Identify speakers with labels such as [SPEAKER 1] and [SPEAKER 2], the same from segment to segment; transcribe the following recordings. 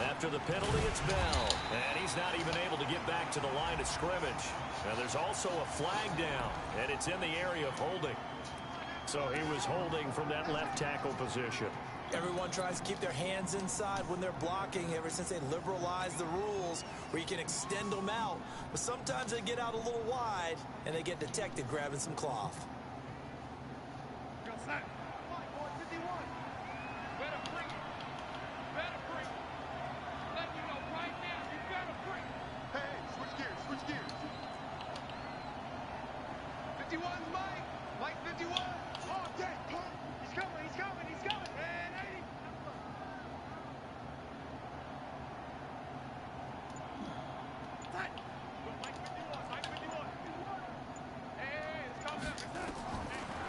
[SPEAKER 1] After the penalty, it's Bell. And he's not even able to get back to the line of scrimmage. Now, there's also a flag down, and it's in the area of holding. So he was holding from that left tackle position.
[SPEAKER 2] Everyone tries to keep their hands inside when they're blocking ever since they liberalized the rules where you can extend them out. But sometimes they get out a little wide, and they get detected grabbing some cloth.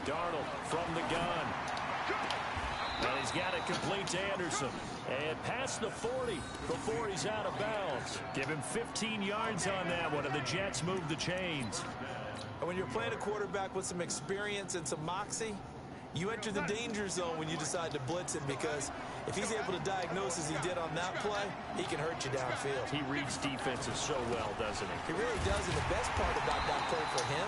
[SPEAKER 1] Darnold from the gun. And he's got it complete to Anderson. And past the 40 before he's out of bounds. Give him 15 yards on that one, and the Jets move the chains.
[SPEAKER 2] And when you're playing a quarterback with some experience and some moxie, you enter the danger zone when you decide to blitz him, because if he's able to diagnose as he did on that play, he can hurt you downfield.
[SPEAKER 1] He reads defenses so well, doesn't he?
[SPEAKER 2] He really does, and the best part about that play for him,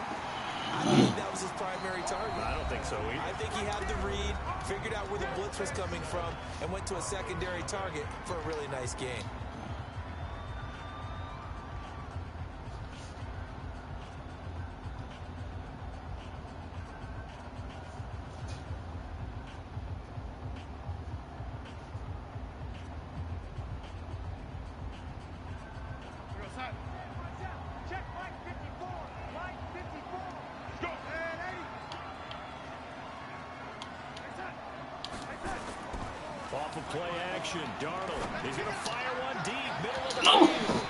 [SPEAKER 2] I don't think that was his primary target.
[SPEAKER 1] I don't think so either.
[SPEAKER 2] I think he had the read, figured out where the blitz was coming from, and went to a secondary target for a really nice gain.
[SPEAKER 1] Off of play action, Darnold. He's going to fire one deep, middle of the field.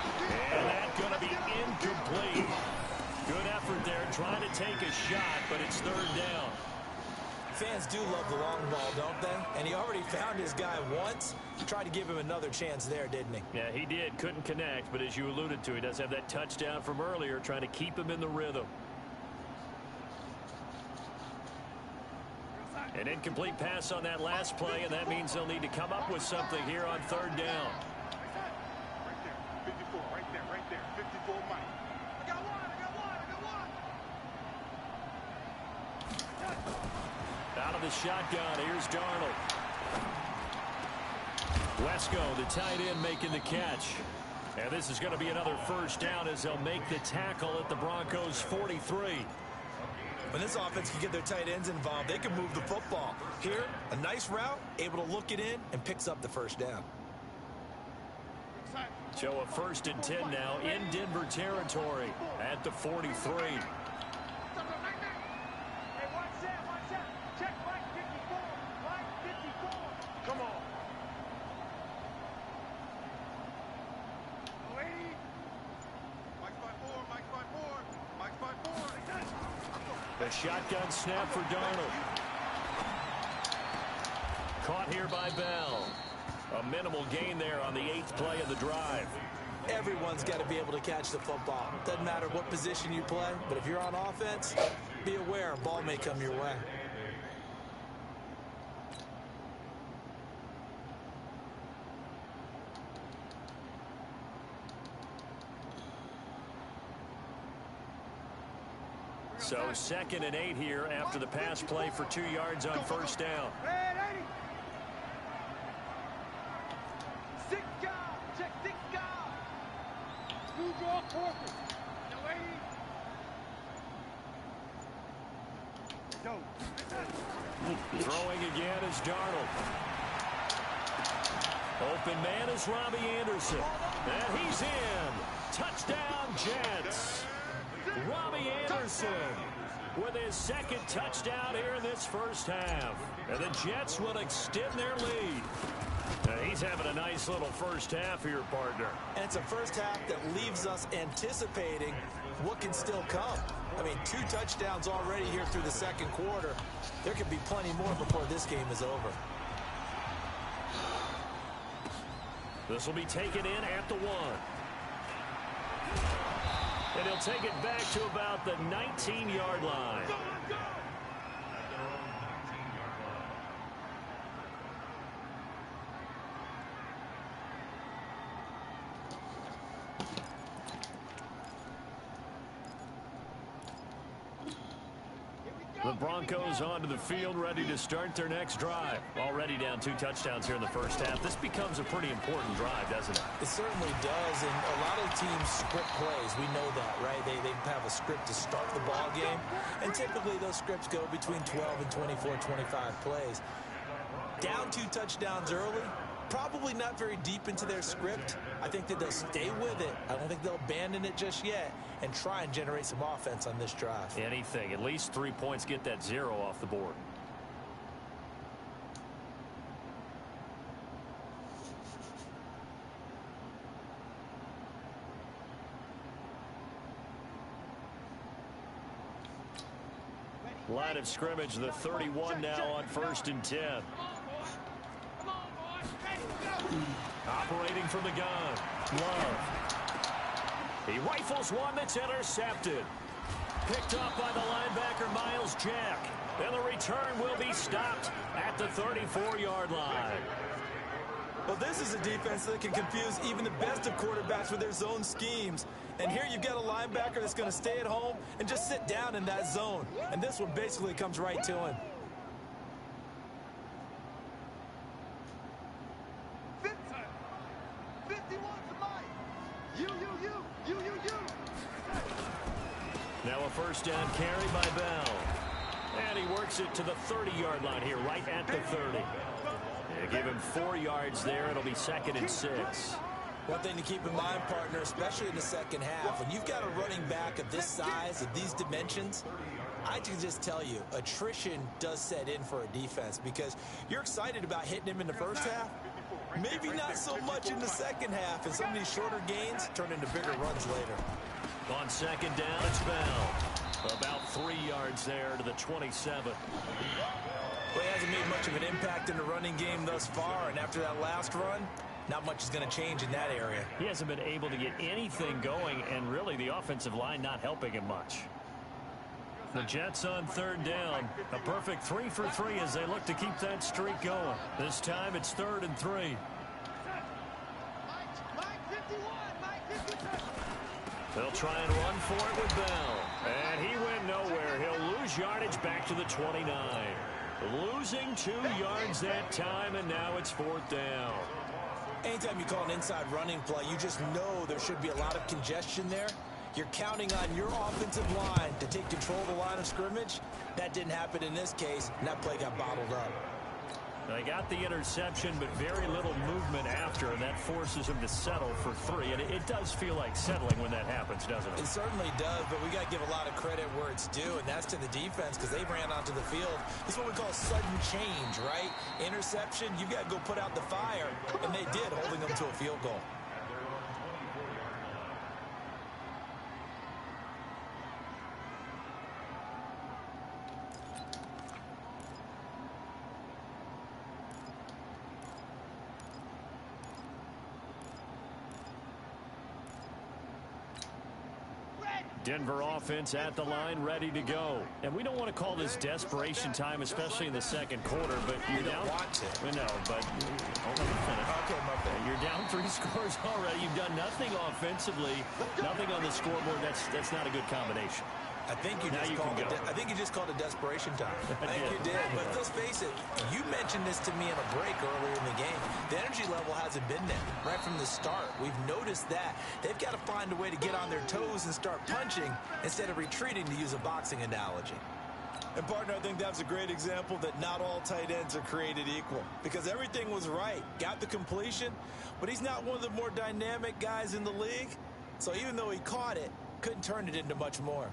[SPEAKER 1] And that's going to be incomplete. Good effort there, trying to take a shot, but it's third down.
[SPEAKER 2] Fans do love the long ball, don't they? And he already found his guy once. Tried to give him another chance there, didn't he?
[SPEAKER 1] Yeah, he did. Couldn't connect, but as you alluded to, he does have that touchdown from earlier, trying to keep him in the rhythm. An incomplete pass on that last play, and that means they'll need to come up with something here on third down.
[SPEAKER 3] Right there, 54, right there, 54, Mike. I got one.
[SPEAKER 1] Out of the shotgun, here's Darnold. Wesco, the tight end, making the catch. And this is going to be another first down as they'll make the tackle at the Broncos' 43.
[SPEAKER 2] When this offense can get their tight ends involved, they can move the football. Here, a nice route, able to look it in, and picks up the first down.
[SPEAKER 1] So a 1st and 10 now in Denver territory at the 43.
[SPEAKER 3] Come on. Mike's by four.
[SPEAKER 1] The shotgun snap for Darnold. Caught here by Bell. A minimal gain there on the 8th play of the drive.
[SPEAKER 2] Everyone's got to be able to catch the football. Doesn't matter what position you play, but if you're on offense, be aware a ball may come your way.
[SPEAKER 1] So 2nd and 8 here after the pass play for 2 yards on first down. Throwing again is Darnold. Open man is Robbie Anderson. And he's in. Touchdown, Jets. Robbie Anderson with his 2nd touchdown here in this first half. And the Jets will extend their lead. He's having a nice little first half here, partner.
[SPEAKER 2] And it's a first half that leaves us anticipating what can still come. I mean, 2 touchdowns already here through the 2nd quarter. There could be plenty more before this game is over.
[SPEAKER 1] This will be taken in at the 1. And he'll take it back to about the 19-yard line. Broncos onto the field, ready to start their next drive. Already down 2 touchdowns here in the first half. This becomes a pretty important drive, doesn't it?
[SPEAKER 2] It certainly does, and a lot of teams script plays. We know that, right? They have a script to start the ball game, and typically those scripts go between 12 and 24, 25 plays. Down 2 touchdowns early, probably not very deep into their script. I think that they'll stay with it. I don't think they'll abandon it just yet and try and generate some offense on this drive.
[SPEAKER 1] Anything. At least 3 points, get that 0 off the board. Line of scrimmage, the 31 now on 1st and 10. Operating from the gun. Love. He rifles one that's intercepted. Picked up by the linebacker, Miles Jack. And the return will be stopped at the 34-yard line.
[SPEAKER 2] Well, this is a defense that can confuse even the best of quarterbacks with their zone schemes. And here you've got a linebacker that's going to stay at home and just sit down in that zone. And this one basically comes right to him.
[SPEAKER 1] Now a first down carry by Bell. And he works it to the 30-yard line here, right at the 30. They give him 4 yards there. It'll be 2nd and 6.
[SPEAKER 2] One thing to keep in mind, partner, especially in the second half, when you've got a running back of this size, of these dimensions, I can just tell you, attrition does set in for a defense because you're excited about hitting him in the first half. Maybe not so much in the second half, and some of these shorter gains turn into bigger runs later.
[SPEAKER 1] On 2nd down, it's Bell. About 3 yards there to the 27.
[SPEAKER 2] Well, he hasn't made much of an impact in the running game thus far, and after that last run, not much is going to change in that area.
[SPEAKER 1] He hasn't been able to get anything going, and really the offensive line not helping him much. The Jets on 3rd down. A perfect 3 for 3 as they look to keep that streak going. This time it's 3rd and 3. They'll try and run for it with Bell. And he went nowhere. He'll lose yardage back to the 29. Losing 2 yards that time, and now it's 4th down.
[SPEAKER 2] Anytime you call an inside running play, you just know there should be a lot of congestion there. You're counting on your offensive line to take control of the line of scrimmage. That didn't happen in this case, and that play got bottled up.
[SPEAKER 1] They got the interception, but very little movement after, and that forces him to settle for 3. And it does feel like settling when that happens, doesn't it?
[SPEAKER 2] It certainly does, but we got to give a lot of credit where it's due, and that's to the defense because they ran onto the field. This is what we call sudden change, right? Interception, you got to go put out the fire, and they did, holding them to a field goal.
[SPEAKER 1] Denver offense at the line, ready to go. And we don't want to call this desperation time, especially in the second quarter, but you're down.
[SPEAKER 2] Want to.
[SPEAKER 1] We know, but hold on a minute.
[SPEAKER 2] Okay, my bad.
[SPEAKER 1] You're down 3 scores already. You've done nothing offensively, nothing on the scoreboard. That's not a good combination.
[SPEAKER 2] I think you just called it desperation time. I think you did. But let's face it, you mentioned this to me in a break earlier in the game. The energy level hasn't been there right from the start. We've noticed that. They've got to find a way to get on their toes and start punching instead of retreating, to use a boxing analogy. And, partner, I think that's a great example that not all tight ends are created equal because everything was right. Got the completion, but he's not one of the more dynamic guys in the league. So even though he caught it, couldn't turn it into much more.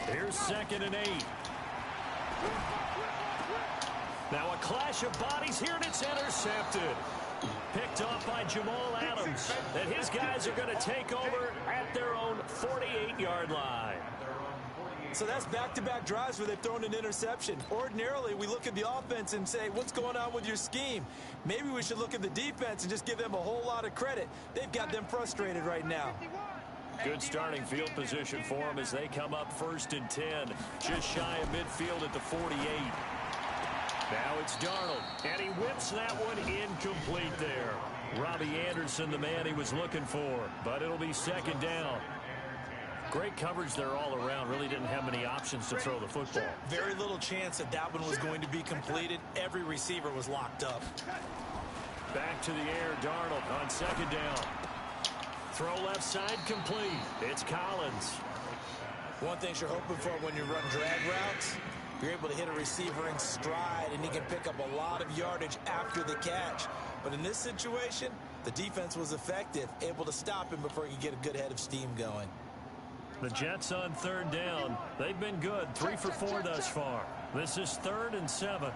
[SPEAKER 1] Here's 2nd and 8. Now a clash of bodies here, and it's intercepted. Picked off by Jamal Adams. And his guys are going to take over at their own 48-yard line.
[SPEAKER 2] So that's back-to-back drives where they've thrown an interception. Ordinarily, we look at the offense and say, what's going on with your scheme? Maybe we should look at the defense and just give them a whole lot of credit. They've got them frustrated right now.
[SPEAKER 1] Good starting field position for them as they come up 1st and 10. Just shy of midfield at the 48. Now it's Darnold, and he whips that one incomplete there. Robbie Anderson, the man he was looking for, but it'll be second down. Great coverage there all around. Really didn't have many options to throw the football.
[SPEAKER 2] Very little chance that that one was going to be completed. Every receiver was locked up.
[SPEAKER 1] Back to the air, Darnold on second down. Throw left side complete. It's Collins.
[SPEAKER 2] One thing you're hoping for when you run drag routes, you're able to hit a receiver in stride, and he can pick up a lot of yardage after the catch. But in this situation, the defense was effective, able to stop him before he could get a good head of steam going.
[SPEAKER 1] The Jets on third down. They've been good. 3 for 4 thus far. This is 3rd and 7.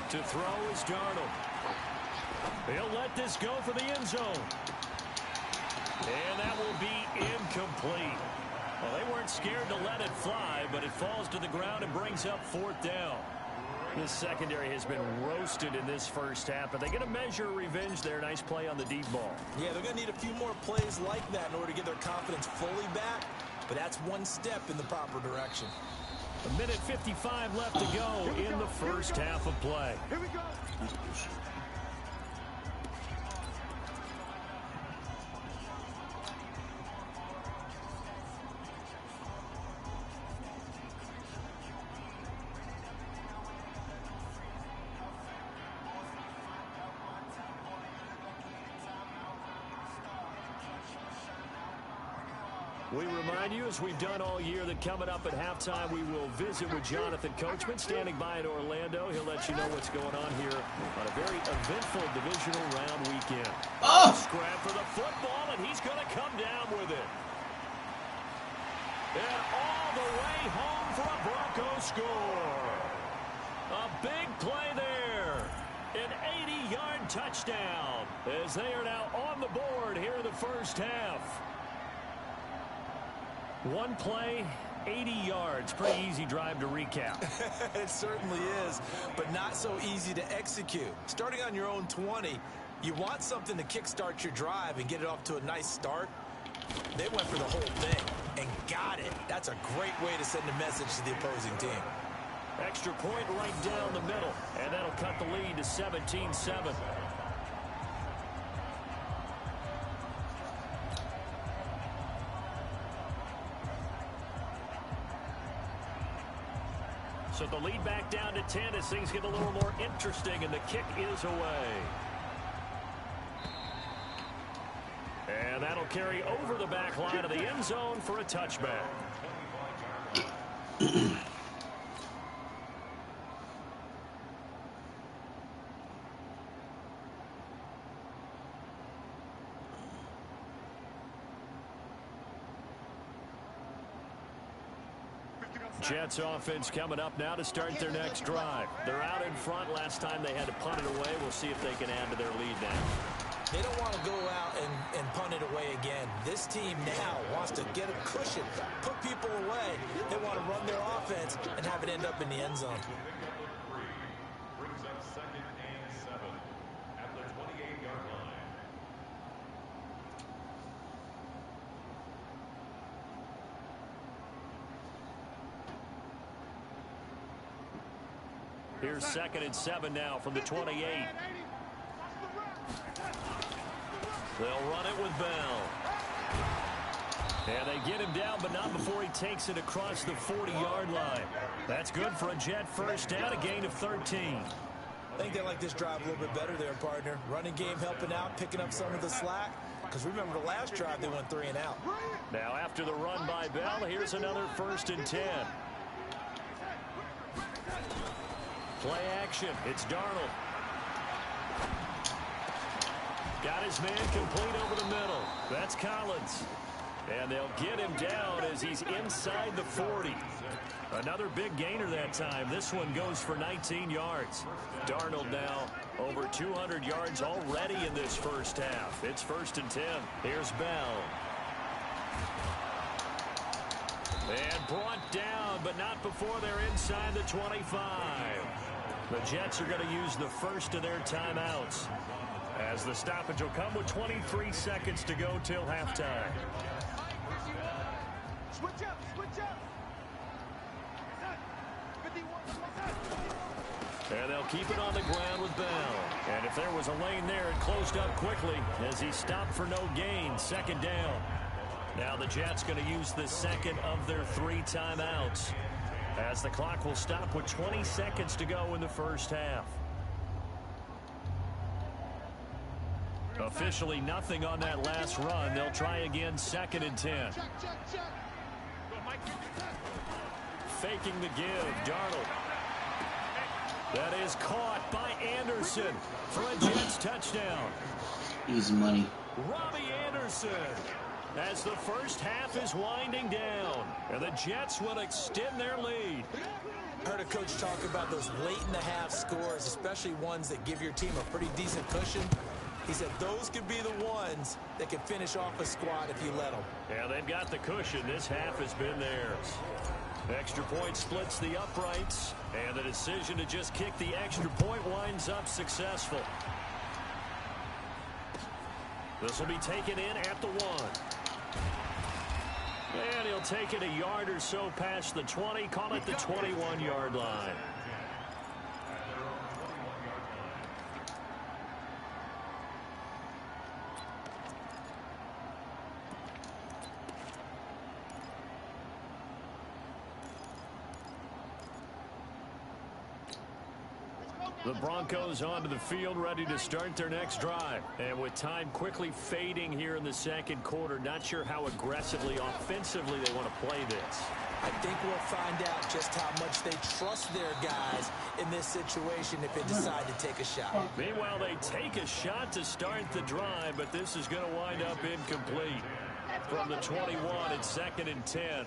[SPEAKER 1] To throw is Darnold. He'll let this go for the end zone. And that will be incomplete. Well, they weren't scared to let it fly, but it falls to the ground and brings up 4th down. This secondary has been roasted in this first half, but they get a measure of revenge there. Nice play on the deep ball.
[SPEAKER 2] Yeah, they're going to need a few more plays like that in order to get their confidence fully back, but that's one step in the proper direction.
[SPEAKER 1] 1:55 left to go in the first half of play.
[SPEAKER 3] Here we go.
[SPEAKER 1] We remind you, as we've done all year, that coming up at halftime, we will visit with Jonathan Coachman, standing by in Orlando. He'll let you know what's going on here on a very eventful divisional round weekend. Scrap for the football, and he's going to come down with it. And all the way home for a Broncos score. A big play there. An 80-yard touchdown, as they are now on the board here in the first half. One play, 80 yards. Pretty easy drive to recap.
[SPEAKER 2] It certainly is, but not so easy to execute. Starting on your own 20, you want something to kickstart your drive and get it off to a nice start. They went for the whole thing and got it. That's a great way to send a message to the opposing team.
[SPEAKER 1] Extra point right down the middle, and that'll cut the lead to 17-7. So the lead back down to 10 as things get a little more interesting, and the kick is away. And that'll carry over the back line of the end zone for a touchback. Jets offense coming up now to start their next drive. They're out in front. Last time they had to punt it away. We'll see if they can add to their lead now.
[SPEAKER 2] They don't want to go out and punt it away again. This team now wants to get a cushion, put people away. They want to run their offense and have it end up in the end zone.
[SPEAKER 4] Brings up 2nd and 7 at the 28-yard line.
[SPEAKER 1] Here's 2nd and 7 now from the 28. They'll run it with Bell. And they get him down, but not before he takes it across the 40-yard line. That's good for a Jet first down, a gain of 13.
[SPEAKER 2] I think they like this drive a little bit better there, partner. Running game helping out, picking up some of the slack. Because remember the last drive, they went 3 and out.
[SPEAKER 1] Now after the run by Bell, here's another 1st and 10. Play action. It's Darnold. Got his man complete over the middle. That's Collins. And they'll get him down as he's inside the 40. Another big gainer that time. This one goes for 19 yards. Darnold now over 200 yards already in this first half. It's 1st and 10. Here's Bell. And brought down, but not before they're inside the 25. The Jets are going to use the first of their timeouts, as the stoppage will come with 23 seconds to go till halftime.
[SPEAKER 3] Switch up, switch up.
[SPEAKER 1] And they'll keep it on the ground with Bell. And if there was a lane there, it closed up quickly as he stopped for no gain. Second down. Now the Jets going to use the second of their 3 timeouts, as the clock will stop with 20 seconds to go in the first half. Officially nothing on that last run. They'll try again, 2nd and 10. Faking the give, Darnold. That is caught by Anderson for a Jets touchdown.
[SPEAKER 5] Easy money.
[SPEAKER 1] Robbie Anderson, as the first half is winding down, and the Jets will extend their lead.
[SPEAKER 2] I heard a coach talk about those late-in-the-half scores, especially ones that give your team a pretty decent cushion. He said those could be the ones that can finish off a squad if you let them.
[SPEAKER 1] Yeah, they've got the cushion. This half has been theirs. Extra point splits the uprights, and the decision to just kick the extra point winds up successful. This will be taken in at the 1. And he'll take it a yard or so past the 20, call it the 21-yard line. The Broncos onto the field, ready to start their next drive. And with time quickly fading here in the second quarter, not sure how aggressively, offensively they want to play this.
[SPEAKER 2] I think we'll find out just how much they trust their guys in this situation if they decide to take a shot.
[SPEAKER 1] Meanwhile, they take a shot to start the drive, but this is going to wind up incomplete. From the 21, it's 2nd and 10.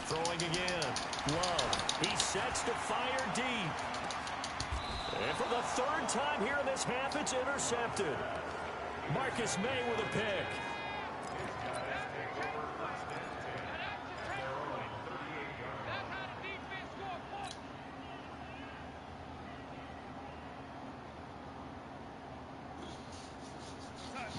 [SPEAKER 1] Throwing again. Love. He sets to fire deep. And for the 3rd time here in this half, it's intercepted. Marcus May with a pick.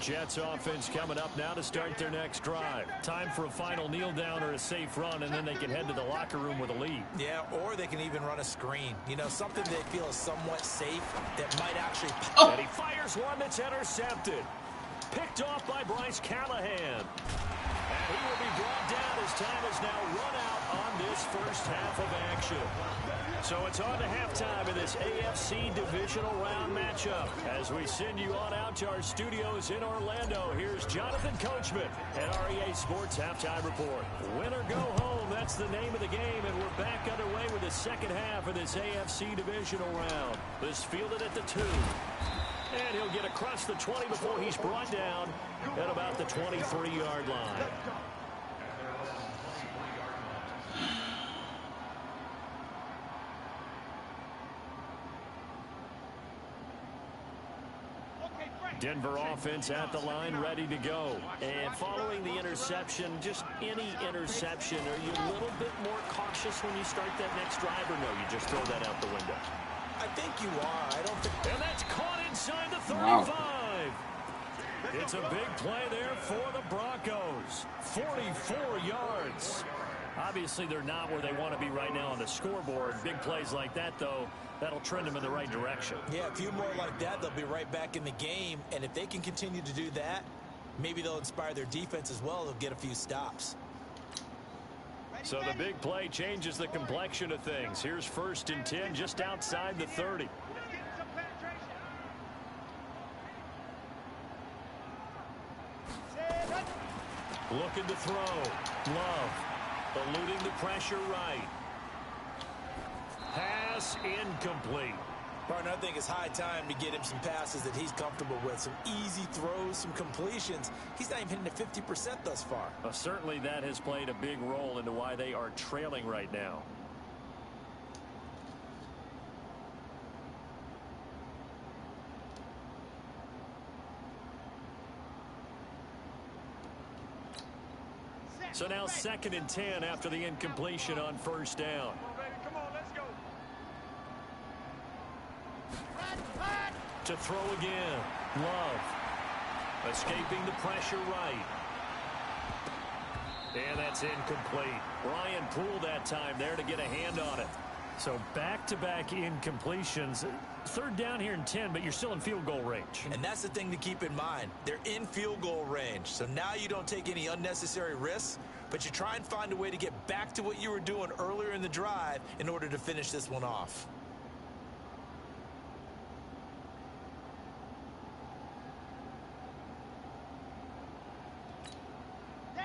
[SPEAKER 1] Jets offense coming up now to start their next drive. Time for a final kneel down or a safe run, and then they can head to the locker room with a lead.
[SPEAKER 2] Yeah, or they can even run a screen. You know, something they feel is somewhat safe that might actually...
[SPEAKER 1] And he fires one that's intercepted. Picked off by Bryce Callahan. And he will be brought down as time is now run out on this first half of action. So it's on to halftime in this AFC divisional round matchup. As we send you on out to our studios in Orlando, here's Jonathan Coachman at REA Sports Halftime Report. Win or go home, that's the name of the game, and we're back underway with the second half of this AFC divisional round. This fielded at the 2. And he'll get across the 20 before he's brought down at about the 23-yard line. Denver offense at the line, ready to go. And following the interception, just any interception, are you a little bit more cautious when you start that next drive, or no, you just throw that out the window?
[SPEAKER 2] I think you are. I don't think...
[SPEAKER 1] And that's caught inside the 35.
[SPEAKER 5] Wow.
[SPEAKER 1] It's a big play there for the Broncos. 44 yards. Obviously, they're not where they want to be right now on the scoreboard. Big plays like that, though, that'll trend them in the right direction.
[SPEAKER 2] Yeah, a few more like that, they'll be right back in the game. And if they can continue to do that, maybe they'll inspire their defense as well. They'll get a few stops.
[SPEAKER 1] So the big play changes the complexion of things. Here's 1st and 10 just outside the 30. Looking to throw. Love. Eluding the pressure right. Pass incomplete.
[SPEAKER 2] Partner, I think it's high time to get him some passes that he's comfortable with. Some easy throws, some completions. He's not even hitting at 50% thus far.
[SPEAKER 1] Certainly that has played a big role into why they are trailing right now. So now 2nd and 10 after the incompletion on 1st down.
[SPEAKER 3] Come on, let's go.
[SPEAKER 1] To throw again. Love. Escaping the pressure right. And that's incomplete. Ryan Poole that time there to get a hand on it. So back-to-back incompletions. 3rd down here and 10, but you're still in field goal range.
[SPEAKER 2] And that's the thing to keep in mind. They're in field goal range. So now you don't take any unnecessary risks, but you try and find a way to get back to what you were doing earlier in the drive in order to finish this one off.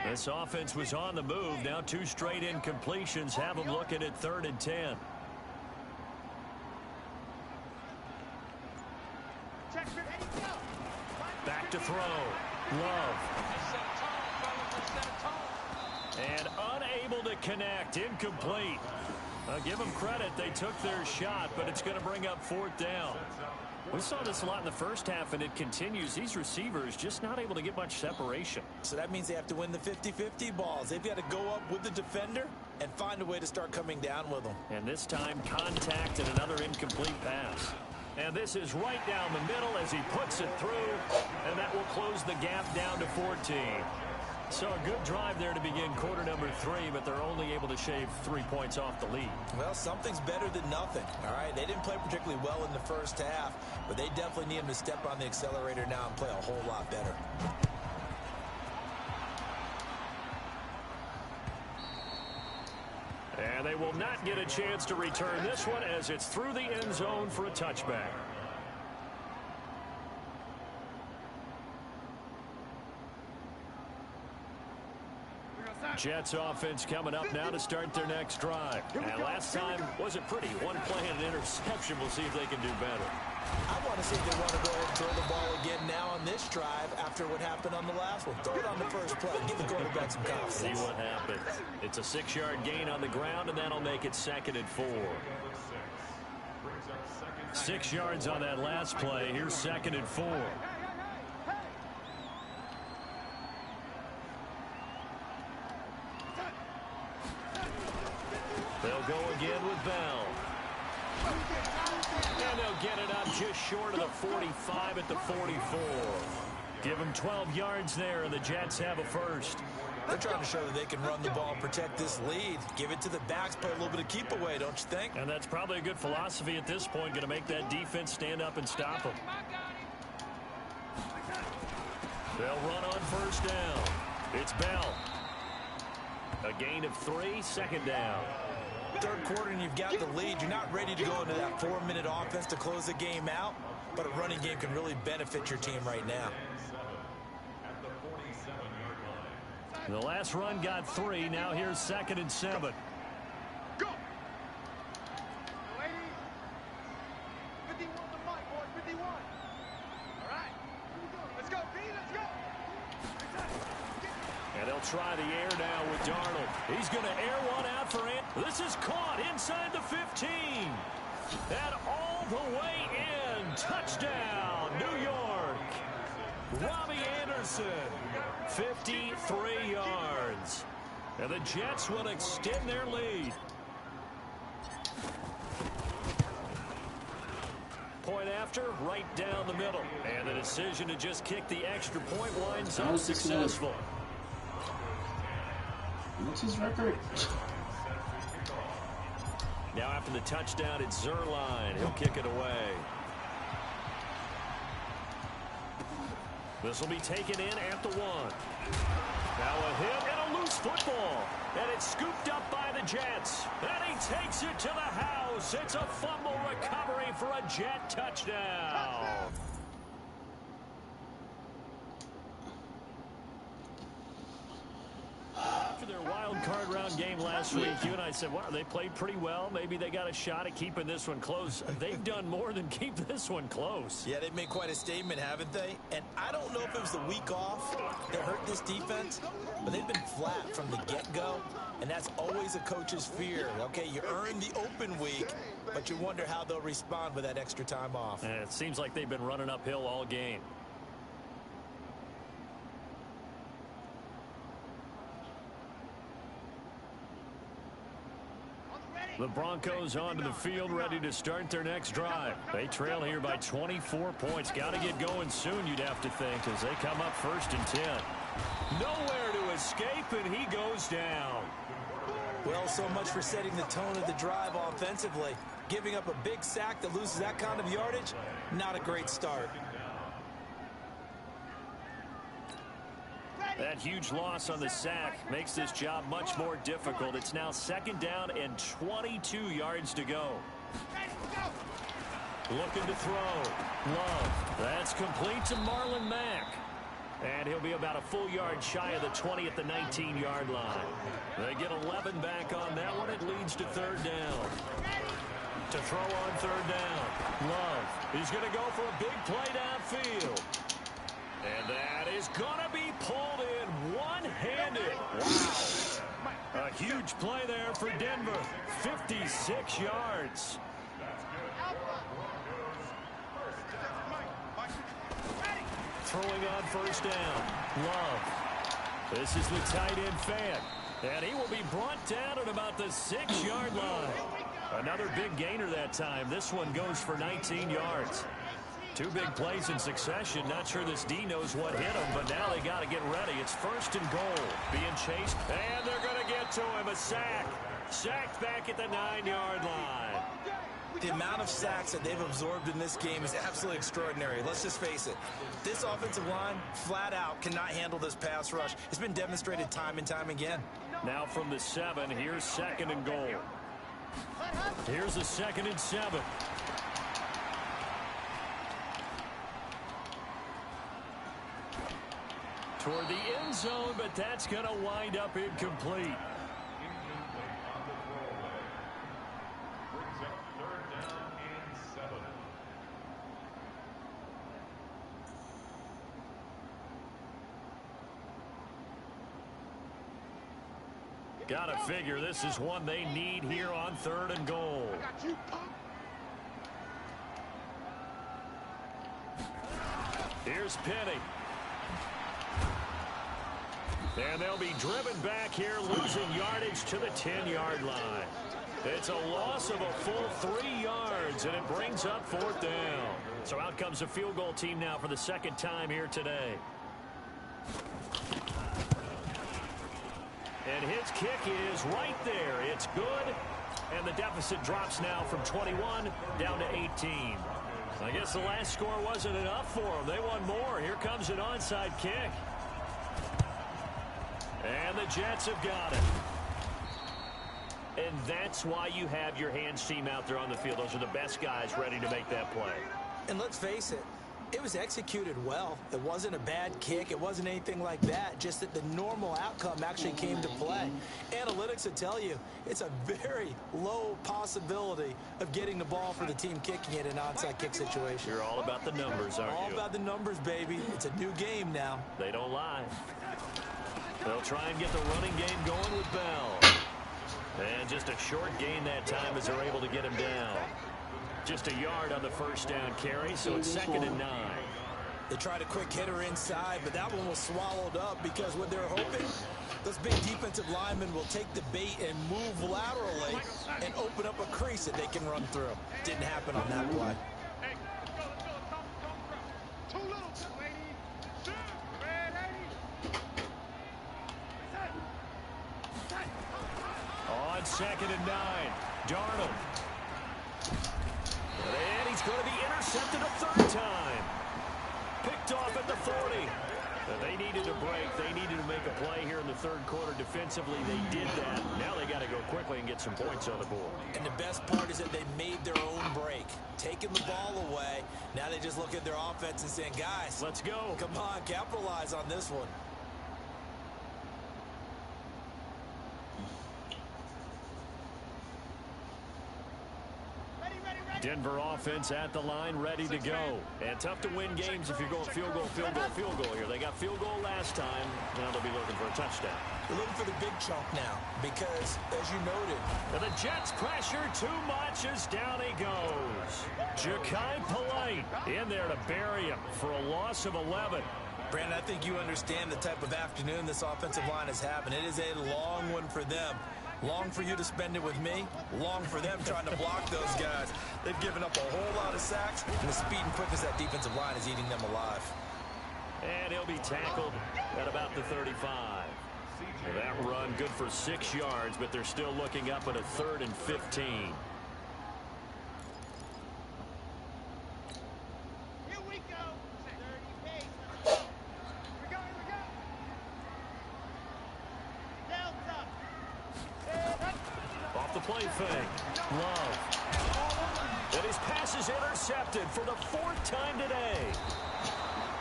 [SPEAKER 1] This offense was on the move. Now 2 straight incompletions have them looking at 3rd and 10. Back to throw. Love. And unable to connect. Incomplete. Give them credit. They took their shot, but it's going to bring up 4th down. We saw this a lot in the first half, and it continues. These receivers just not able to get much separation.
[SPEAKER 2] So that means they have to win the 50-50 balls. They've got to go up with the defender and find a way to start coming down with them.
[SPEAKER 1] And this time, contact and another incomplete pass. And this is right down the middle as he puts it through, and that will close the gap down to 14. So a good drive there to begin quarter number 3, but they're only able to shave 3 points off the lead.
[SPEAKER 2] Well, something's better than nothing, all right? They didn't play particularly well in the first half, but they definitely need them to step on the accelerator now and play a whole lot better.
[SPEAKER 1] And they will not get a chance to return this one as it's through the end zone for a touchback. Jets offense coming up now to start their next drive. And last time wasn't pretty. One play and an interception. We'll see if they can do better.
[SPEAKER 2] I want to see if they want to go ahead and throw the ball again now on this drive after what happened on the last one. Throw it on the first play. Give the quarterback some confidence.
[SPEAKER 1] See what happens. It's a 6-yard gain on the ground, and that'll make it 2nd and 4. 6 yards on that last play. Here's 2nd and 4. They'll go again with Bell. And they'll get it up just short of the 45 at the 44. Give them 12 yards there, and the Jets have a first.
[SPEAKER 2] They're trying to show that they can run the ball and protect this lead. Give it to the backs, play a little bit of keep away, don't you think?
[SPEAKER 1] And that's probably a good philosophy at this point, going to make that defense stand up and stop them. They'll run on first down. It's Bell. A gain of 3, 2nd down.
[SPEAKER 2] 3rd quarter and you've got the lead. You're not ready to go into that 4-minute offense to close the game out, but a running game can really benefit your team right now.
[SPEAKER 1] The last run got 3. Now here's 2nd and 7.
[SPEAKER 3] Go! 51 to Mike, boy, 51. All right, let's go, B, let's go.
[SPEAKER 1] And they'll try the air now with Darnold. He's going to air one out for Ant. This is caught inside the 15. And all the way in. Touchdown, New York. Robbie Anderson, 53 yards. And the Jets will extend their lead. Point after, right down the middle. And the decision to just kick the extra point winds up successful.
[SPEAKER 5] What's his record?
[SPEAKER 1] Now after the touchdown, it's Zerline. He'll kick it away. This will be taken in at the 1. Now a hit and a loose football. And it's scooped up by the Jets. And he takes it to the house. It's a fumble recovery for a Jet touchdown. After their wild card round game last week, you and I said, well, they played pretty well. Maybe they got a shot at keeping this one close. They've done more than keep this one close.
[SPEAKER 2] Yeah, they've made quite a statement, haven't they? And I don't know if it was the week off that hurt this defense, but they've been flat from the get-go, and that's always a coach's fear. Okay, you earn the open week, but you wonder how they'll respond with that extra time off.
[SPEAKER 1] And it seems like they've been running uphill all game. The Broncos onto the field, ready to start their next drive. They trail here by 24 points. Got to get going soon, you'd have to think, as they come up 1st and 10. Nowhere to escape, and he goes down.
[SPEAKER 2] Well, so much for setting the tone of the drive offensively. Giving up a big sack that loses that kind of yardage, not a great start.
[SPEAKER 1] That huge loss on the sack makes this job much more difficult. It's now 2nd down and 22 yards to go. Looking to throw. Love. That's complete to Marlon Mack. And he'll be about a full yard shy of the 20 at the 19-yard line. They get 11 back on that one. It leads to 3rd down. To throw on 3rd down. Love. He's going to go for a big play downfield. And that is going to be pulled in one-handed. Wow. A huge play there for Denver. 56 yards. Throwing on 1st down. Love. This is the tight end fan. And he will be brought down at about the 6-yard line. Another big gainer that time. This one goes for 19 yards. 2 big plays in succession. Not sure this D knows what hit him, but now they got to get ready. It's 1st and goal. Being chased, and they're going to get to him. A sack. Sacked back at the 9-yard line.
[SPEAKER 2] The amount of sacks that they've absorbed in this game is absolutely extraordinary. Let's just face it. This offensive line, flat out, cannot handle this pass rush. It's been demonstrated time and time again.
[SPEAKER 1] Now from the 7, here's 2nd and goal. Here's a 2nd and 7. Toward the end zone, but that's going to wind up incomplete.
[SPEAKER 4] Brings up 3rd down and 7.
[SPEAKER 1] Gotta figure this is one they need here on 3rd and goal. Here's Penny. And they'll be driven back here, losing yardage to the 10-yard line. It's a loss of a full 3 yards, and it brings up 4th down. So out comes a field goal team now for the 2nd time here today. And his kick is right there. It's good. And the deficit drops now from 21 down to 18. I guess the last score wasn't enough for them. They want more. Here comes an onside kick. And the Jets have got it. And that's why you have your hands team out there on the field. Those are the best guys ready to make that play.
[SPEAKER 2] And let's face it, it was executed well. It wasn't a bad kick. It wasn't anything like that. Just that the normal outcome actually came to play. Analytics will tell you it's a very low possibility of getting the ball for the team kicking it in an onside kick situation.
[SPEAKER 1] You're all about the numbers, aren't you?
[SPEAKER 2] All about the numbers, baby. It's a new game now.
[SPEAKER 1] They don't lie. They'll try and get the running game going with Bell. And just a short gain that time as they're able to get him down. Just a yard on the 1st down carry, so it's 2nd and 9.
[SPEAKER 2] They tried a quick hitter inside, but that one was swallowed up because what they're hoping, those big defensive linemen will take the bait and move laterally and open up a crease that they can run through. Didn't happen on that play.
[SPEAKER 1] On 2nd and 9, Darnold. And he's going to be intercepted a 3rd time. Picked off at the 40. They needed a break. They needed to make a play here in the 3rd quarter. Defensively, they did that. Now they got to go quickly and get some points on the board.
[SPEAKER 2] And the best part is that they made their own break. Taking the ball away. Now they just look at their offense and saying, guys,
[SPEAKER 1] let's go.
[SPEAKER 2] Come on, capitalize on this one.
[SPEAKER 1] Denver offense at the line, ready to go. And tough to win games if you're going field goal, field goal, field goal here. They got field goal last time. Now they'll be looking for a touchdown.
[SPEAKER 2] They're looking for the big chunk now because, as you noted,
[SPEAKER 1] and the Jets pressure too much as down he goes. Ja'Kai Polite in there to bury him for a loss of 11.
[SPEAKER 2] Brandon, I think you understand the type of afternoon this offensive line is having. It is a long one for them. Long for you to spend it with me. Long for them trying to block those guys. They've given up a whole lot of sacks, and the speed and quickness of that defensive line is eating them alive.
[SPEAKER 1] And he'll be tackled at about the 35. Well, that run good for 6 yards, but they're still looking up at a 3rd and 15.
[SPEAKER 6] Here we go. 30 pace. Let's go. Here we go. Here we go. Delta.
[SPEAKER 1] Off the play fake. Love. And his pass is intercepted for the 4th time today.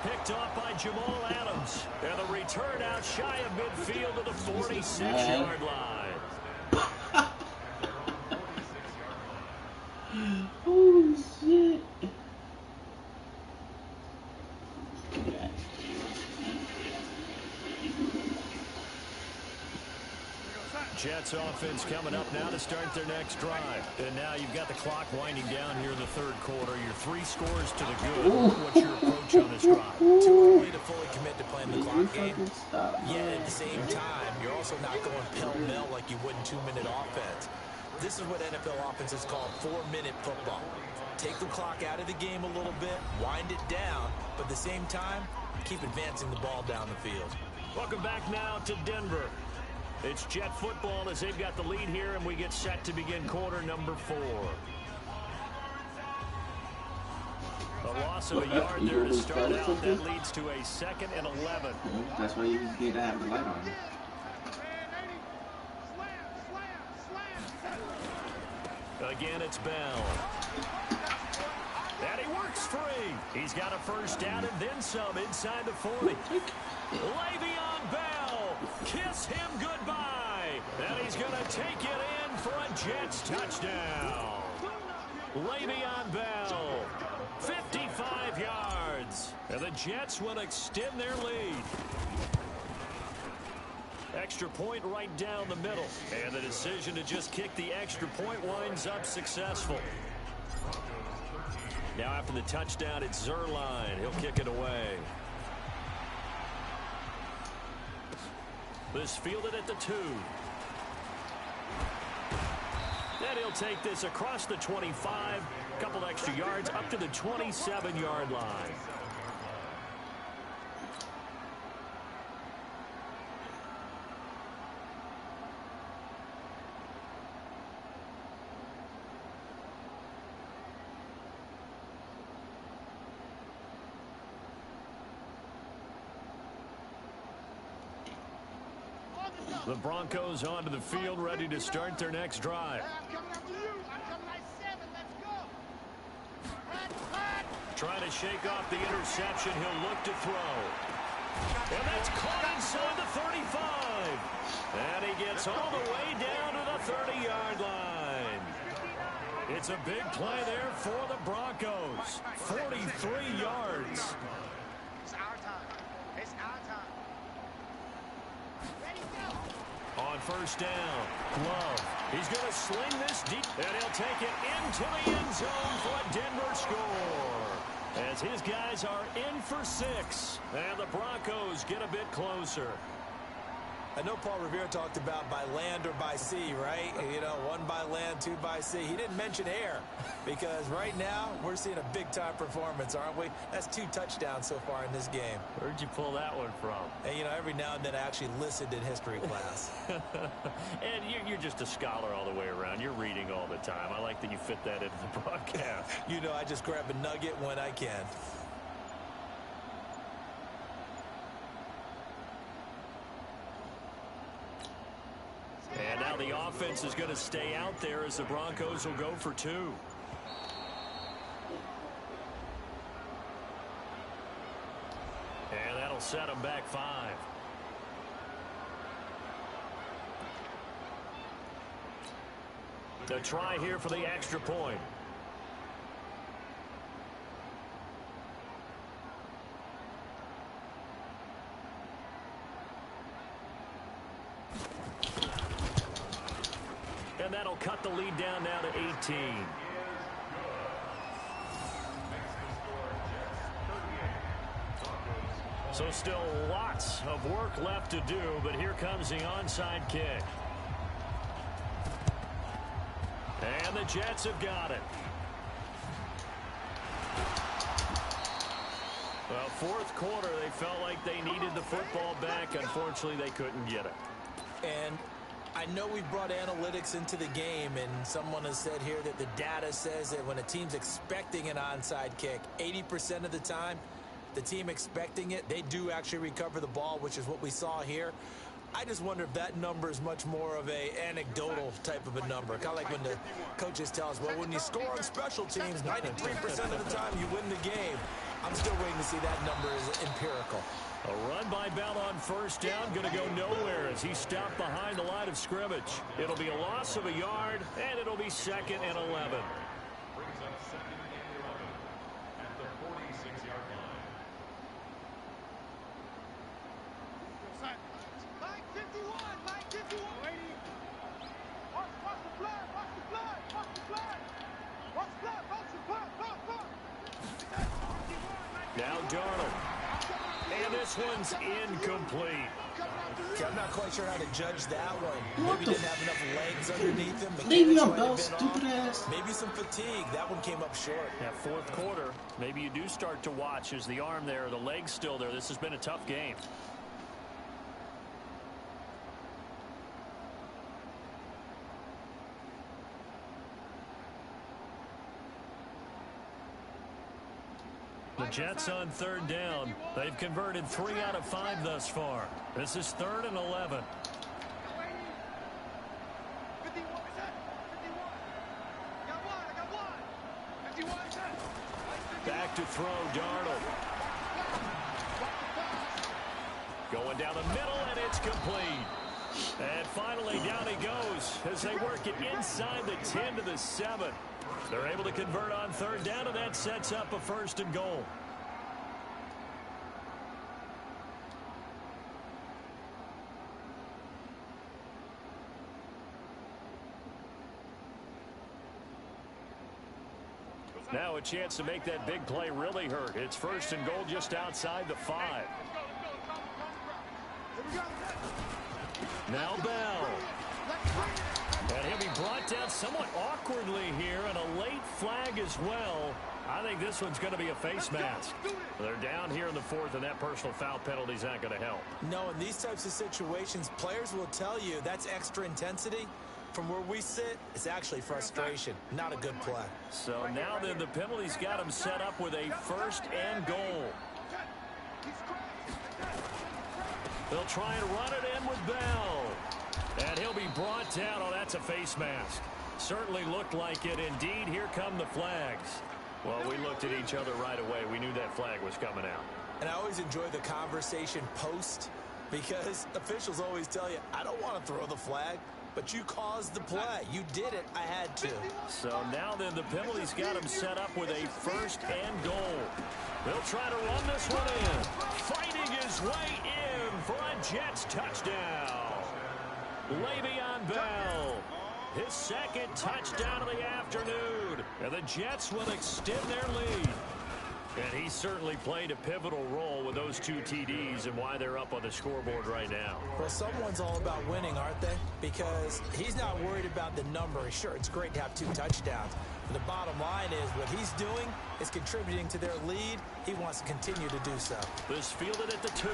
[SPEAKER 1] Picked off by Jamal Adams. And the return out shy of midfield to the 46-yard line.
[SPEAKER 5] Oh, shit.
[SPEAKER 1] Jets offense coming up now to start their next drive. And now you've got the clock winding down here in the 3rd quarter. Your 3 scores to the good. What's your approach on this drive?
[SPEAKER 2] Too early to fully commit to playing the clock game. Yet at the same time, you're also not going pell-mell like you would in 2-minute offense. This is what NFL offenses call 4-minute football. Take the clock out of the game a little bit, wind it down, but at the same time, keep advancing the ball down the field.
[SPEAKER 1] Welcome back now to Denver. It's Jet football as they've got the lead here, and we get set to begin quarter number 4. A loss of a yard there to start out. That leads to a 2nd and 11.
[SPEAKER 5] That's why you get to have the light on.
[SPEAKER 1] Again, it's Bell. And he works free. He's got a first down and then some inside the 40. Le'Veon Bell. Kiss him goodbye. And he's going to take it in for a Jets touchdown. Le'Veon Bell. 55 yards. And the Jets will extend their lead. Extra point right down the middle. And the decision to just kick the extra point winds up successful. Now after the touchdown, it's Zerline. He'll kick it away. This fielded at the 2. Then he'll take this across the 25. Couple extra yards up to the 27-yard line. The Broncos onto the field, ready to start their next drive.
[SPEAKER 6] I'm coming after you. I'm coming like 7. Let's go.
[SPEAKER 1] Trying to shake off the interception. He'll look to throw. And that's caught inside the 35. And he gets all the way down to the 30-yard line. It's a big play there for the Broncos. 43 yards.
[SPEAKER 6] It's our time. It's our time. Ready, go.
[SPEAKER 1] On first down, Love. He's going to sling this deep, and he'll take it into the end zone for a Denver score. As his guys are in for 6, and the Broncos get a bit closer.
[SPEAKER 2] I know Paul Revere talked about by land or by sea, right? You know, 1 by land, 2 by sea. He didn't mention air because right now we're seeing a big-time performance, aren't we? That's 2 touchdowns so far in this game.
[SPEAKER 1] Where'd you pull that one from?
[SPEAKER 2] And, you know, every now and then I actually listened in history class.
[SPEAKER 1] And you're just a scholar all the way around. You're reading all the time. I like that you fit that into the broadcast.
[SPEAKER 2] You know, I just grab a nugget when I can.
[SPEAKER 1] And now the offense is going to stay out there as the Broncos will go for 2. And that'll set them back 5. A try here for the extra point. And that'll cut the lead down now to 18. So still lots of work left to do, but here comes the onside kick. And the Jets have got it. Well, fourth quarter, they felt like they needed the football back. Unfortunately, they couldn't get it.
[SPEAKER 2] And I know we've brought analytics into the game, and someone has said here that the data says that when a team's expecting an onside kick, 80% of the time, the team expecting it, they do actually recover the ball, which is what we saw here. I just wonder if that number is much more of a anecdotal type of a number. Kind of like when the coaches tell us, well, when you score on special teams, 93% of the time you win the game. I'm still waiting to see that number is empirical.
[SPEAKER 1] A run by Bell on first down, going to go nowhere as he stopped behind the line of scrimmage. It'll be a loss of a yard, and it'll be 2nd and 11.
[SPEAKER 4] Brings up 2nd and 11 at the 46-yard line.
[SPEAKER 6] Mike 51, Mike 51. Watch the blood, watch the blood, watch the blood. Watch the blood, watch the blood, blood.
[SPEAKER 1] Now Darnold. And this one's incomplete.
[SPEAKER 2] Okay, I'm not quite sure how to judge that one.
[SPEAKER 5] What
[SPEAKER 2] Maybe
[SPEAKER 5] the
[SPEAKER 2] didn't have enough legs underneath him.
[SPEAKER 5] Leave me
[SPEAKER 2] Mechanics
[SPEAKER 5] up,
[SPEAKER 2] might
[SPEAKER 5] Bell,
[SPEAKER 2] have been
[SPEAKER 5] stupid
[SPEAKER 2] off.
[SPEAKER 5] ass.
[SPEAKER 2] Maybe some fatigue. That one came up short.
[SPEAKER 1] That fourth quarter, maybe you do start to watch. Is the arm there, the leg's still there? This has been a tough game. The Jets on third down. They've converted 3 out of 5 thus far. This is 3rd and 11.
[SPEAKER 6] 51, 51. I got one. 51,
[SPEAKER 1] Back to throw, Darnold. Going down the middle, and it's complete. And finally, down he goes as they work it inside the 10 to the 7. They're able to convert on third down, and that sets up a 1st and goal. Now a chance to make that big play really hurt. It's 1st and goal just outside the 5. Now Bell. And he'll be brought down somewhat awkwardly here, and a late flag as well. I think this one's going to be a face mask. They're down here in the 4th, and that personal foul penalty is not going to help.
[SPEAKER 2] No, in these types of situations, players will tell you that's extra intensity. From where we sit, it's actually frustration, not a good play.
[SPEAKER 1] So now then the penalty's got him set up with a 1st and goal. They'll try and run it in with Bell. And he'll be brought down. Oh, that's a face mask. Certainly looked like it. Indeed, here come the flags. Well, we looked at each other right away. We knew that flag was coming out.
[SPEAKER 2] And I always enjoy the conversation post because officials always tell you, I don't want to throw the flag, but you caused the play. You did it. I had to.
[SPEAKER 1] So now then the penalty's got him set up with a 1st and goal. They'll try to run this one in. Fighting his way in for a Jets touchdown. Le'Veon Bell, his 2nd touchdown of the afternoon. And the Jets will extend their lead. And he certainly played a pivotal role with those 2 TDs and why they're up on the scoreboard right now.
[SPEAKER 2] Well, someone's all about winning, aren't they? Because he's not worried about the number. Sure, it's great to have 2 touchdowns. But the bottom line is what he's doing is contributing to their lead. He wants to continue to do so.
[SPEAKER 1] This fielded at the 2.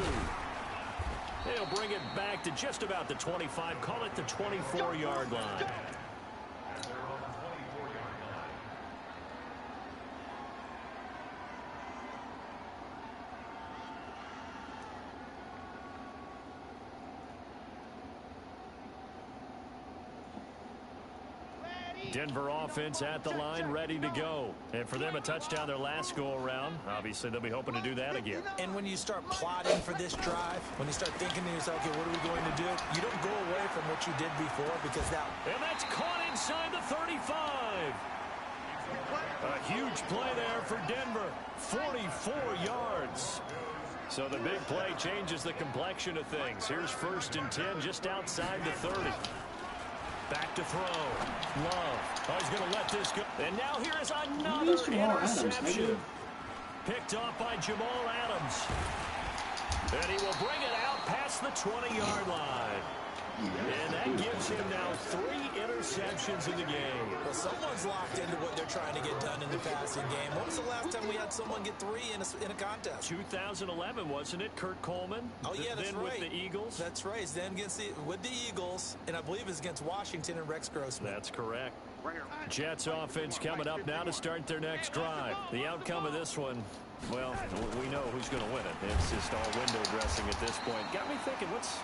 [SPEAKER 1] They'll bring it back to just about the 25. Call it the 24-yard line. Denver offense at the line, ready to go. And for them, a touchdown their last go-around. Obviously, they'll be hoping to do that again.
[SPEAKER 2] And when you start plotting for this drive, when you start thinking to yourself, okay, what are we going to do? You don't go away from what you did before because now...
[SPEAKER 1] And that's caught inside the 35. A huge play there for Denver. 44 yards. So the big play changes the complexion of things. Here's 1st and 10 just outside the 30. Back to throw. Love. Oh, he's going to let this go. And now here is another interception. Picked off by Jamal Adams. And he will bring it out past the 20-yard line. And that gives him now 3 interceptions in the game.
[SPEAKER 2] Well, someone's locked into what they're trying to get done in the passing game. When was the last time we had someone get 3 in a contest?
[SPEAKER 1] 2011, wasn't it? Kurt Coleman.
[SPEAKER 2] Oh, yeah, that's
[SPEAKER 1] then
[SPEAKER 2] right.
[SPEAKER 1] with the Eagles.
[SPEAKER 2] That's right. Then with the Eagles, and I believe it's against Washington and Rex Grossman.
[SPEAKER 1] That's correct. Jets offense coming up now to start their next drive. The outcome of this one, well, we know who's going to win it. It's just all window dressing at this point. Got me thinking, what's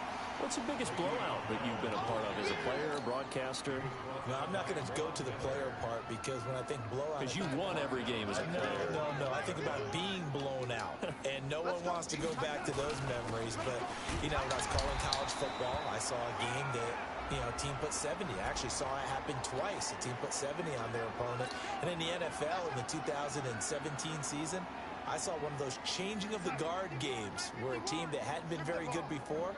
[SPEAKER 1] the biggest blowout that you've been a part of as a player, broadcaster?
[SPEAKER 2] No, I'm not going to go to the player part because when I think blowout...
[SPEAKER 1] Because you won every game as a player.
[SPEAKER 2] No. I think about being blown out. And no one wants to go back to those memories. But, you know, when I was calling college football, I saw a game that, you know, a team put 70. I actually saw it happen twice. A team put 70 on their opponent. And in the NFL, in the 2017 season, I saw one of those changing of the guard games where a team that hadn't been very good before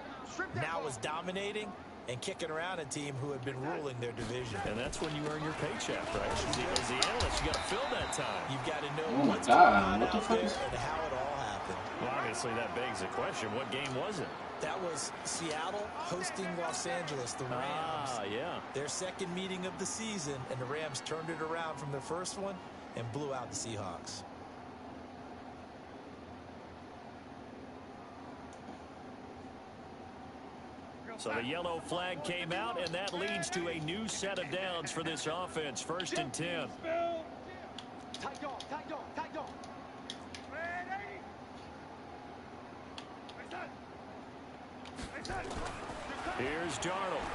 [SPEAKER 2] now was dominating and kicking around a team who had been ruling their division.
[SPEAKER 1] And that's when you earn your paycheck, right? As the analyst, you got to fill that time.
[SPEAKER 2] You've got to know
[SPEAKER 5] Oh my
[SPEAKER 2] what's going on
[SPEAKER 5] God, what the
[SPEAKER 2] out
[SPEAKER 5] fuck
[SPEAKER 2] there
[SPEAKER 5] is...
[SPEAKER 2] and how it all happened.
[SPEAKER 1] Well, obviously, that begs the question, what game was it?
[SPEAKER 2] That was Seattle hosting Los Angeles, the Rams.
[SPEAKER 1] Yeah.
[SPEAKER 2] Their second meeting of the season, and the Rams turned it around from their first one and blew out the Seahawks.
[SPEAKER 1] So the yellow flag came out, and that leads to a new set of downs for this offense. 1st and 10.
[SPEAKER 6] Tight dog.
[SPEAKER 1] Here's Darnold.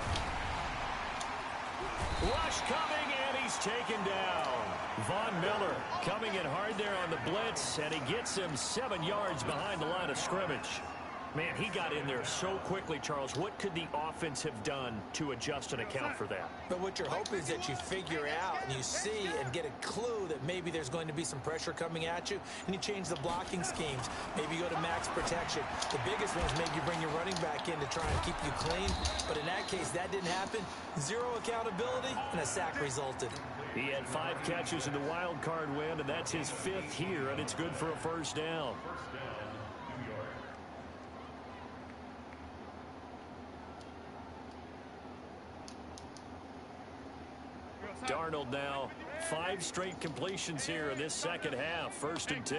[SPEAKER 1] Rush coming, and he's taken down. Von Miller coming in hard there on the blitz, and he gets him 7 yards behind the line of scrimmage. Man, he got in there so quickly, Charles. What could the offense have done to adjust and account for that?
[SPEAKER 2] But what you're hoping is that you figure out and you see and get a clue that maybe there's going to be some pressure coming at you, and you change the blocking schemes. Maybe you go to max protection. The biggest one is maybe you bring your running back in to try and keep you clean. But in that case, that didn't happen. 0 accountability, and a sack resulted.
[SPEAKER 1] He had 5 catches in the wild card win, and that's his 5th here, and it's good for a first down. Darnold now 5 straight completions here in this second half. 1st and 10.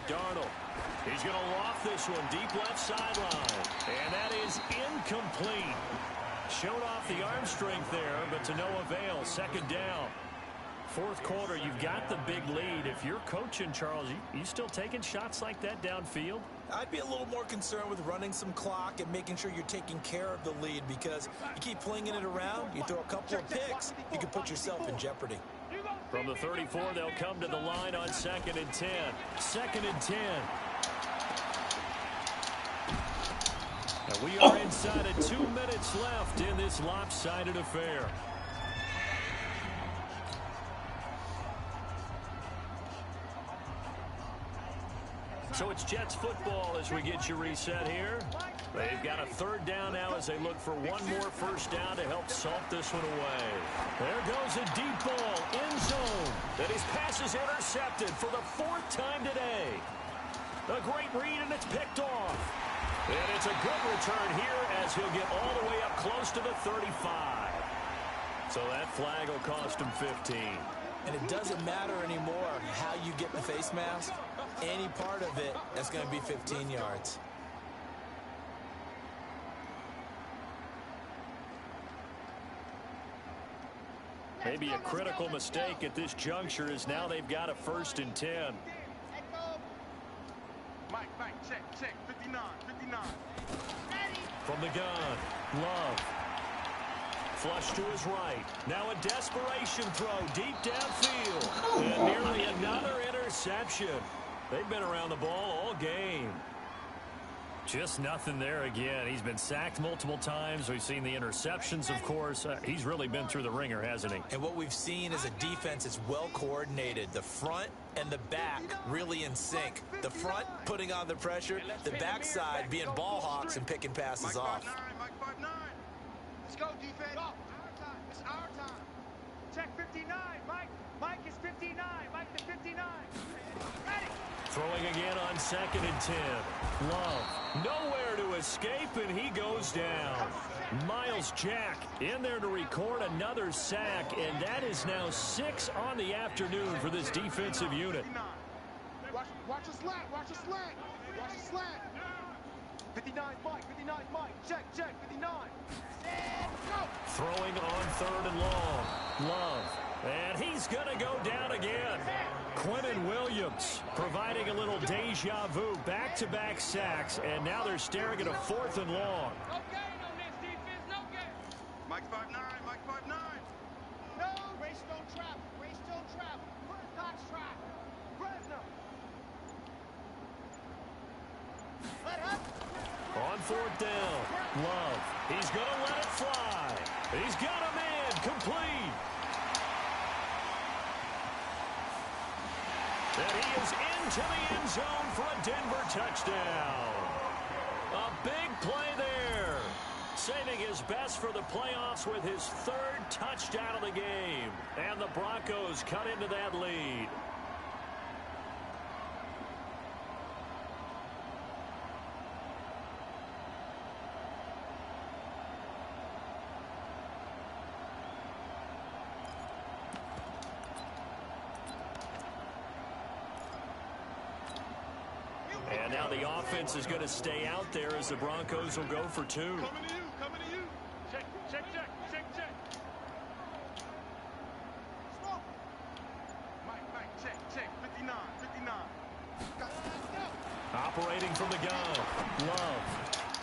[SPEAKER 1] Darnold. He's going to loft this one deep left sideline. And that is incomplete. Showed off the arm strength there, but to no avail. 2nd down. 4th quarter, you've got the big lead. If you're coaching, Charles, you still taking shots like that downfield?
[SPEAKER 2] I'd be a little more concerned with running some clock and making sure you're taking care of the lead, because you keep flinging it around, you throw a couple of picks, you can put yourself in jeopardy.
[SPEAKER 1] From the 34, they'll come to the line on 2nd and 10. 2nd and 10. And we are inside of 2 minutes left in this lopsided affair. So it's Jets football as we get you reset here. They've got a 3rd down now as they look for one more first down to help salt this one away. There goes a deep ball, end zone. And his pass is intercepted for the 4th time today. A great read, and it's picked off. And it's a good return here as he'll get all the way up close to the 35. So that flag will cost him 15.
[SPEAKER 2] And it doesn't matter anymore how you get the face mask. Any part of it, that's going to be 15 yards.
[SPEAKER 1] Maybe a critical mistake at this juncture is now they've got a 1st and 10.
[SPEAKER 3] Mike, check. 59.
[SPEAKER 1] From the gun, Love. Flush to his right. Now a desperation throw deep downfield. And nearly another interception. They've been around the ball all game. Just nothing there again. He's been sacked multiple times. We've seen the interceptions, of course. He's really been through the ringer, hasn't he?
[SPEAKER 2] And what we've seen is a defense that's well coordinated. The front and the back really in sync. The front putting on the pressure. The backside being ball hawks and picking passes off.
[SPEAKER 6] Let's go, defense. It's our time. check 59. Mike is 59. Mike the 59. Ready.
[SPEAKER 1] Throwing again on 2nd and 10. Love, nowhere to escape, and he goes down. Miles Jack in there to record another sack, and that is now 6 on the afternoon for this defensive unit.
[SPEAKER 6] Watch the slant. Watch the slant. Watch the slant. 59 Mike. 59 Mike. Check. 59. And go.
[SPEAKER 1] Throwing on 3rd and long. Love. And he's going to go down again. Quentin Williams providing a little deja vu. Back-to-back sacks, and now they're staring at a 4th and long.
[SPEAKER 6] No gain on this defense. No gain. Mike 5'9". Mike 5'9". No. Race don't travel. Race don't travel. Cox track. Bresno. Let up.
[SPEAKER 1] On 4th down. Love. He's going to let it fly. He's got him in. Complete. And he is into the end zone for a Denver touchdown. A big play there. Saving his best for the playoffs with his 3rd touchdown of the game. And the Broncos cut into that lead. And now the offense is going to stay out there as the Broncos will go for 2.
[SPEAKER 3] Coming to you. Check.
[SPEAKER 6] Smoke.
[SPEAKER 3] Mike, check. 59.
[SPEAKER 1] Operating from the gun. Love.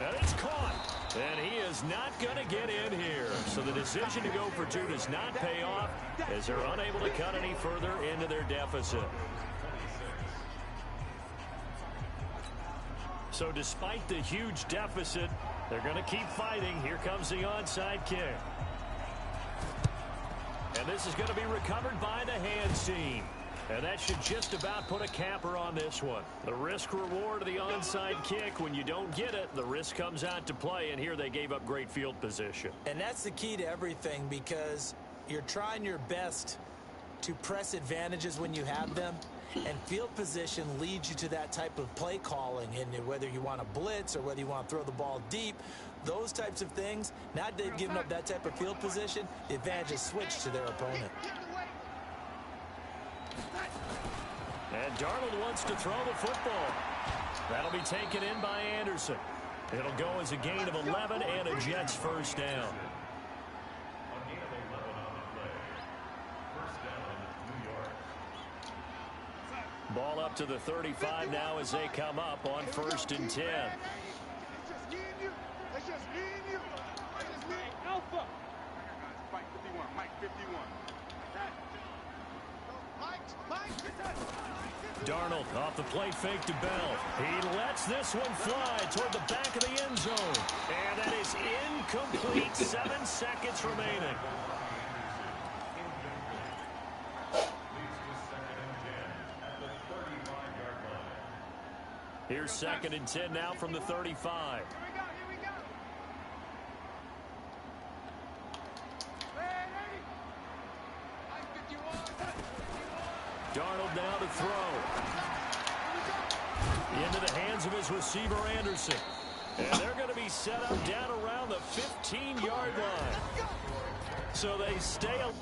[SPEAKER 1] And it's caught. And he is not going to get in here. So the decision to go for 2 does not pay off as they're unable to cut any further into their deficit. So despite the huge deficit, they're going to keep fighting. Here comes the onside kick. And this is going to be recovered by the hands team. And that should just about put a capper on this one. The risk reward of the onside kick, when you don't get it, the risk comes out to play. And here they gave up great field position.
[SPEAKER 2] And that's the key to everything, because you're trying your best to press advantages when you have them. And field position leads you to that type of play calling, and whether you want to blitz or whether you want to throw the ball deep, those types of things. Now that they've given up that type of field position, the advantage is switched to their opponent.
[SPEAKER 1] And Darnold wants to throw the football. That'll be taken in by Anderson. It'll go as a gain of 11 and a Jets 1st down. Ball up to the 35 now as they come up on 1st and 10.
[SPEAKER 6] It's just me and you. It's just me and you. Alpha.
[SPEAKER 3] Mike 51.
[SPEAKER 1] Darnold off the play fake to Bell. He lets this one fly toward the back of the end zone. And that is incomplete. 7 seconds remaining. Here's 2nd and 10 now from the 35.
[SPEAKER 6] Here we go.
[SPEAKER 1] Darnold now to throw. Into the hands of his receiver, Anderson. And they're going to be set up down around the 15-yard line. So they stay up.